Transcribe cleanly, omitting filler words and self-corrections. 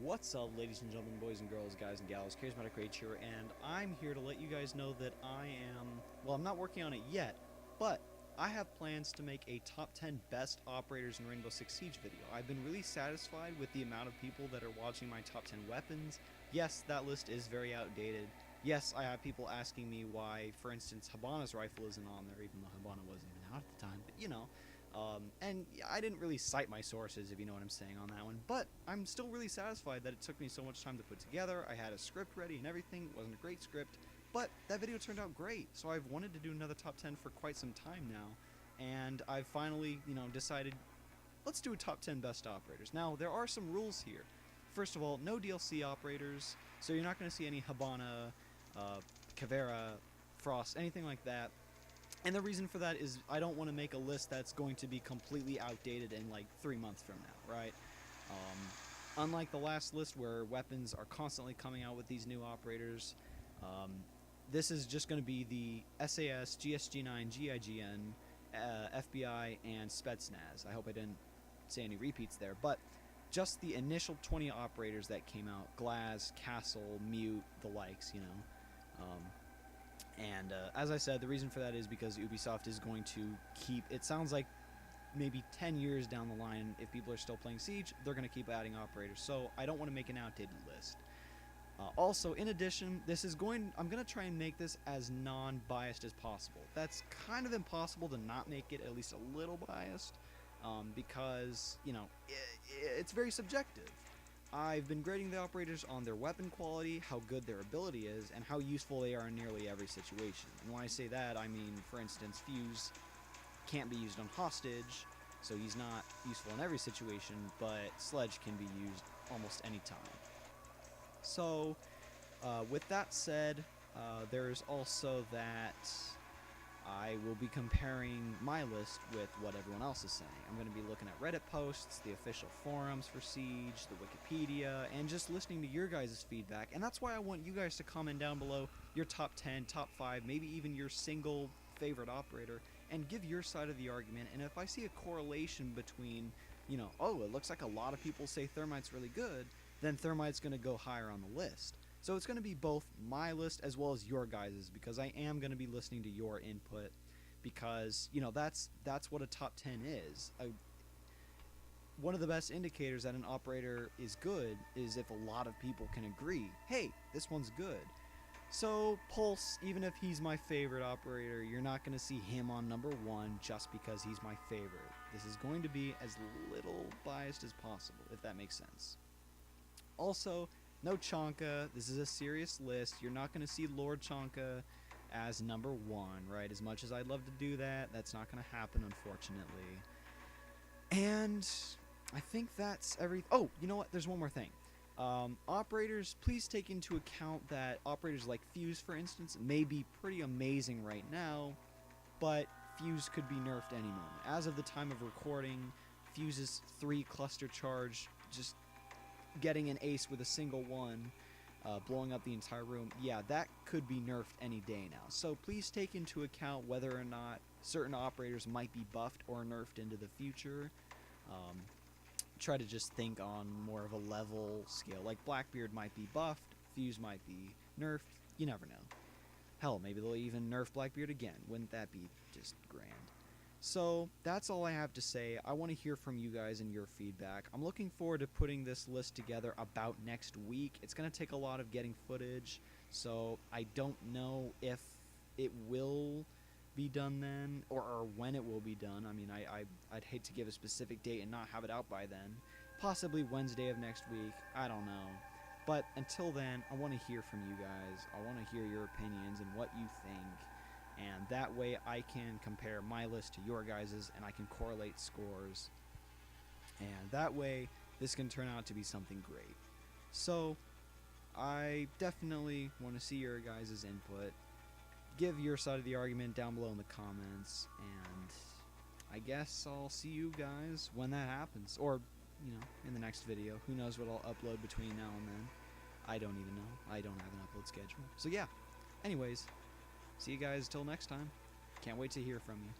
What's up, ladies and gentlemen, boys and girls, guys and gals, CharismaticRage here, and I'm here to let you guys know that I'm not working on it yet, but I have plans to make a top 10 best operators in Rainbow Six Siege video. I've been really satisfied with the amount of people that are watching my top 10 weapons. Yes, that list is very outdated. Yes, I have people asking me why, for instance, Habana's rifle isn't on there, even though Habana wasn't even out at the time, but you know. And I didn't really cite my sources, if you know what I'm saying on that one, but I'm still really satisfied that it took me so much time to put together. I had a script ready and everything. It wasn't a great script, but that video turned out great, so I've wanted to do another top 10 for quite some time now, and I've finally, decided, let's do a top 10 best operators. Now, there are some rules here. First of all, no DLC operators, so you're not going to see any Habana, Caveira, Frost, anything like that. And the reason for that is I don't want to make a list that's going to be completely outdated in like 3 months from now, right? Unlike the last list where weapons are constantly coming out with these new operators, this is just going to be the SAS, GSG-9, GIGN, FBI, and Spetsnaz. I hope I didn't say any repeats there, but just the initial 20 operators that came out: Glaz, Castle, Mute, the likes, And as I said, the reason for that is because Ubisoft is going to keep, it sounds like maybe 10 years down the line, if people are still playing Siege, they're going to keep adding operators. So I don't want to make an outdated list. Also, in addition, I'm going to try and make this as non-biased as possible. That's kind of impossible to not make it at least a little biased, because, it's very subjective. I've been grading the operators on their weapon quality, how good their ability is, and how useful they are in nearly every situation. And when I say that, I mean, for instance, Fuse can't be used on hostage, so he's not useful in every situation, but Sledge can be used almost any time. So, with that said, there's also that I will be comparing my list with what everyone else is saying. I'm going to be looking at Reddit posts, the official forums for Siege, the Wikipedia, and just listening to your guys' feedback. And that's why I want you guys to comment down below your top 10, top 5, maybe even your single favorite operator, and give your side of the argument. And if I see a correlation between, oh, it looks like a lot of people say Thermite's really good, then Thermite's going to go higher on the list. So it's going to be both my list as well as your guys's, because I am going to be listening to your input, because, that's what a top 10 is. One of the best indicators that an operator is good is if a lot of people can agree, hey, this one's good. So Pulse, even if he's my favorite operator, you're not going to see him on number 1 just because he's my favorite. This is going to be as little biased as possible, if that makes sense. Also, no Chonka. This is a serious list. You're not going to see Lord Chonka as number 1, right? As much as I'd love to do that, that's not going to happen, unfortunately. And I think that's everything. Oh, you know what? There's one more thing. Operators, please take into account that operators like Fuse, for instance, may be pretty amazing right now, but Fuse could be nerfed any moment. As of the time of recording, Fuse's 3 cluster charge, just getting an ace with a single one, blowing up the entire room, yeah, that could be nerfed any day now. So please take into account whether or not certain operators might be buffed or nerfed into the future. Try to just think on more of a level scale. Like Blackbeard might be buffed, Fuse might be nerfed, you never know. Hell, maybe they'll even nerf Blackbeard again. Wouldn't that be just grand? So that's all I have to say. I want to hear from you guys and your feedback. I'm looking forward to putting this list together about next week. It's going to take a lot of getting footage, so I don't know if it will be done then, or when it will be done. I mean, I'd hate to give a specific date and not have it out by then. Possibly Wednesday of next week. I don't know. But until then, I want to hear from you guys. I want to hear your opinions and what you think. And that way I can compare my list to your guys's, and I can correlate scores. And that way, this can turn out to be something great. So, I definitely want to see your guys' input. Give your side of the argument down below in the comments, and I guess I'll see you guys when that happens. Or, in the next video. Who knows what I'll upload between now and then. I don't even know. I don't have an upload schedule. So yeah, anyways, see you guys till next time. Can't wait to hear from you.